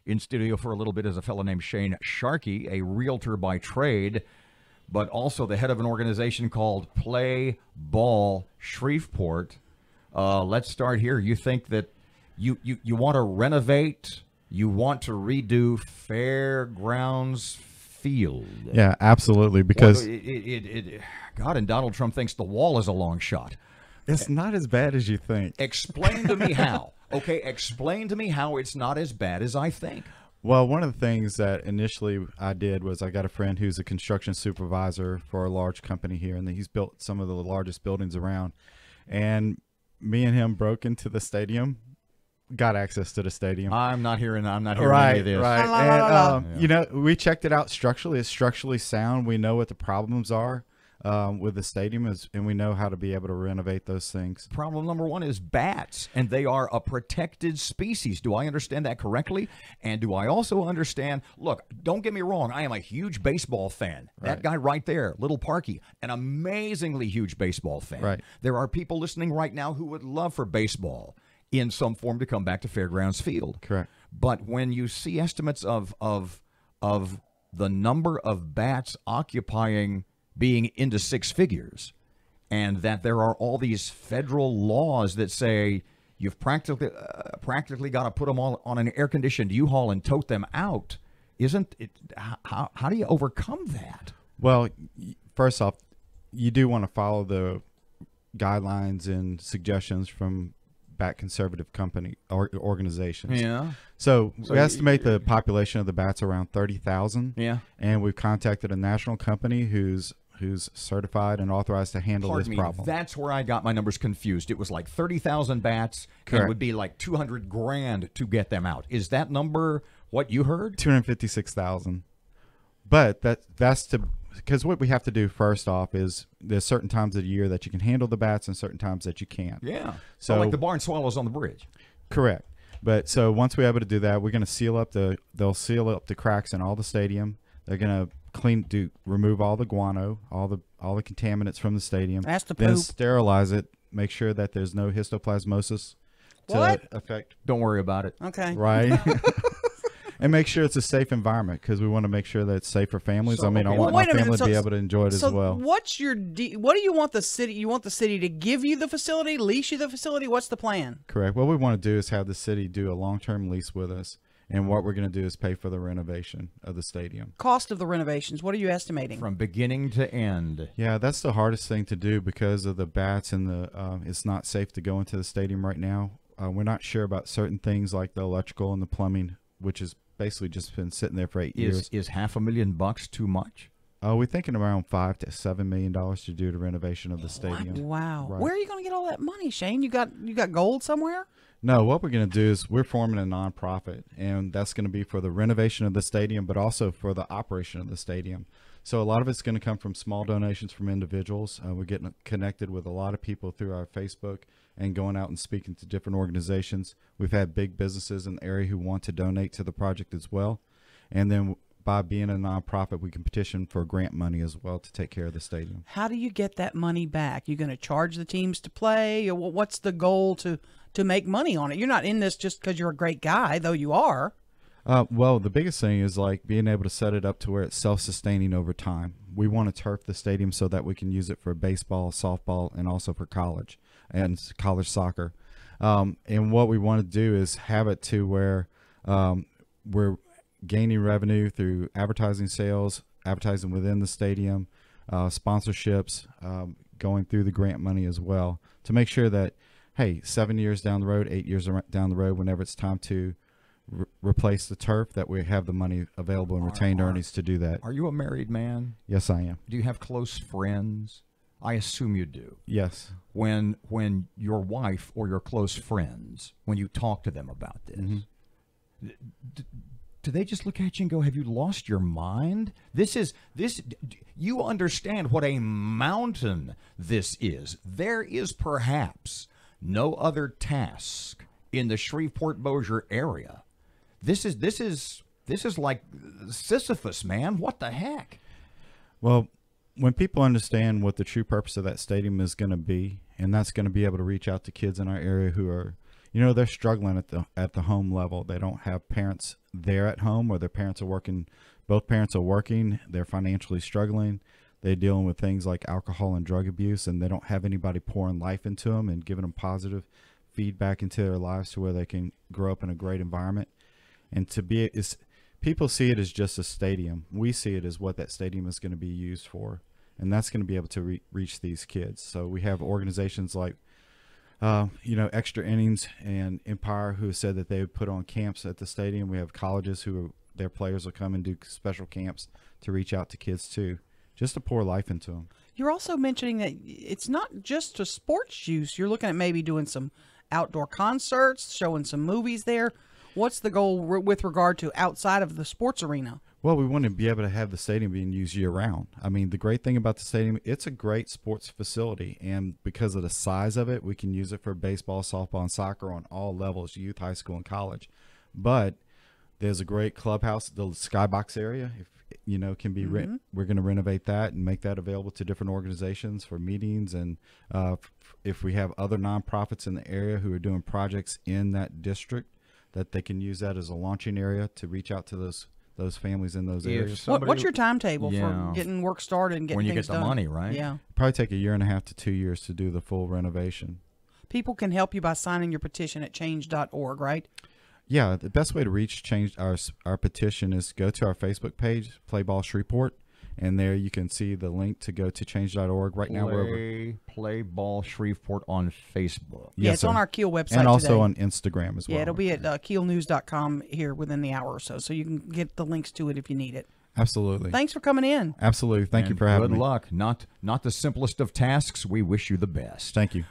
In studio for a little bit is a fellow named Shayne Sharkey, a realtor by trade, but also the head of an organization called Play Ball Shreveport. Let's start here. You think that you want to renovate, you want to redo Fairgrounds Field. Yeah, absolutely. Because God, and Donald Trump thinks the wall is a long shot. it's not as bad as you think. Explain to me how. Okay, explain to me how it's not as bad as I think. Well, one of the things that initially I did was I got a friend who's a construction supervisor for a large company here, and he's built some of the largest buildings around. And me and him broke into the stadium, got access to the stadium. I'm not hearing any of this. Right. And, you know, we checked it out structurally. It's structurally sound. We know what the problems are with the stadium, and we know how to be able to renovate those things. Problem number one is bats, and they are a protected species. Do I understand that correctly? And do I also understand, look, don't get me wrong, I am a huge baseball fan. Right. That guy right there, Little Parky, an amazingly huge baseball fan. Right. There are people listening right now who would love for baseball in some form to come back to Fairgrounds Field. Correct. But when you see estimates of the number of bats occupying being into six figures, and that there are all these federal laws that say you've practically got to put them all on an air-conditioned U-Haul and tote them out, isn't it? How do you overcome that? Well, first off, you do want to follow the guidelines and suggestions from bat conservative company or organizations. Yeah. So we estimate the population of the bats around 30,000. Yeah. And we've contacted a national company who's certified and authorized to handle this problem. That's where I got my numbers confused. It was like 30,000 bats. Correct. And it would be like $200,000 to get them out. Is that number what you heard? 256,000. But that's because what we have to do first off is there's certain times of the year that you can handle the bats and certain times that you can't. Yeah. So like the barn swallows on the bridge. Correct. But so once we're able to do that, we're going to they'll seal up the cracks in all the stadium. They're going to remove all the guano, all the contaminants from the stadium. That's the then poop. sterilize it, make sure that there's no histoplasmosis to affect. Don't worry about it. Okay. Right. And make sure it's a safe environment because we want to make sure that it's safe for families. So, I mean, I okay, want well, my wait a minute. family So- to be able to enjoy it as well. What's your what do you want the city? You want the city to give you the facility, lease you the facility? What's the plan? Correct. What we want to do is have the city do a long-term lease with us. And what we're going to do is pay for the renovation of the stadium. Cost of the renovations, what are you estimating? From beginning to end. Yeah, that's the hardest thing to do because of the bats and it's not safe to go into the stadium right now. We're not sure about certain things like the electrical and the plumbing, which has basically just been sitting there for 8 years. Is $500,000 too much? We're thinking around $5 to $7 million to do the renovation of the stadium. Wow. Right. Where are you going to get all that money, Shayne? You got gold somewhere? No, what we're going to do is we're forming a nonprofit, and that's going to be for the renovation of the stadium, but also for the operation of the stadium. So a lot of it's going to come from small donations from individuals. We're getting connected with a lot of people through our Facebook and going out and speaking to different organizations. We've had big businesses in the area who want to donate to the project as well. And then by being a nonprofit, we can petition for grant money as well to take care of the stadium. How do you get that money back? You going to charge the teams to play, or what's the goal to make money on it? You're not in this just because you're a great guy, though you are. Well, the biggest thing is like being able to set it up to where it's self-sustaining over time. We want to turf the stadium so that we can use it for baseball, softball, and also for college and college soccer. And what we want to do is have it to where we're gaining revenue through advertising sales, advertising within the stadium, sponsorships, going through the grant money as well to make sure that, hey, 7 years down the road, 8 years down the road, whenever it's time to replace the turf, that we have the money available in retained earnings to do that. Are you a married man? Yes, I am. Do you have close friends? I assume you do. Yes. When your wife or your close friends, when you talk to them about this, do they just look at you and go, have you lost your mind? You understand what a mountain this is. There is perhaps no other task in the Shreveport-Bossier area. This is like Sisyphus, man. What the heck? Well, when people understand what the true purpose of that stadium is going to be, and that's going to be able to reach out to kids in our area who are they're struggling at the home level. They don't have parents there at home, or their parents are working. Both parents are working. They're financially struggling. They're dealing with things like alcohol and drug abuse, and they don't have anybody pouring life into them and giving them positive feedback into their lives to where they can grow up in a great environment. And people see it as just a stadium. We see it as what that stadium is going to be used for, and that's going to be able to reach these kids. So we have organizations like Extra Innings and Empire, who said that they would put on camps at the stadium. We have colleges their players will come and do special camps to reach out to kids too, just to pour life into them. You're also mentioning that it's not just a sports use. You're looking at maybe doing some outdoor concerts, showing some movies there. What's the goal with regard to outside of the sports arena? Well, we want to be able to have the stadium being used year-round. I mean, the great thing about the stadium, it's a great sports facility, and because of the size of it, we can use it for baseball, softball, and soccer on all levels, youth, high school, and college. But there's a great clubhouse, the skybox area, can be we're going to renovate that and make that available to different organizations for meetings, and if we have other nonprofits in the area who are doing projects in that district, that they can use that as a launching area to reach out to those families in those areas. What's your timetable for getting work started and getting when you things get the done? money, right? Yeah. Probably take 1.5 to 2 years to do the full renovation. People can help you by signing your petition at change.org, right? Yeah, the best way to reach our petition is go to our Facebook page, Play Ball Shreveport, and there you can see the link to go to change.org. Right now we're Play Ball Shreveport on Facebook. Yeah, Yes, it's sir. on our KEEL website and also today. on Instagram as well. Yeah, it'll be at keelnews.com here within the hour or so you can get the links to it if you need it. Absolutely. Thanks for coming in. Absolutely. Thank you And for having me. Good luck. Not the simplest of tasks. We wish you the best. Thank you.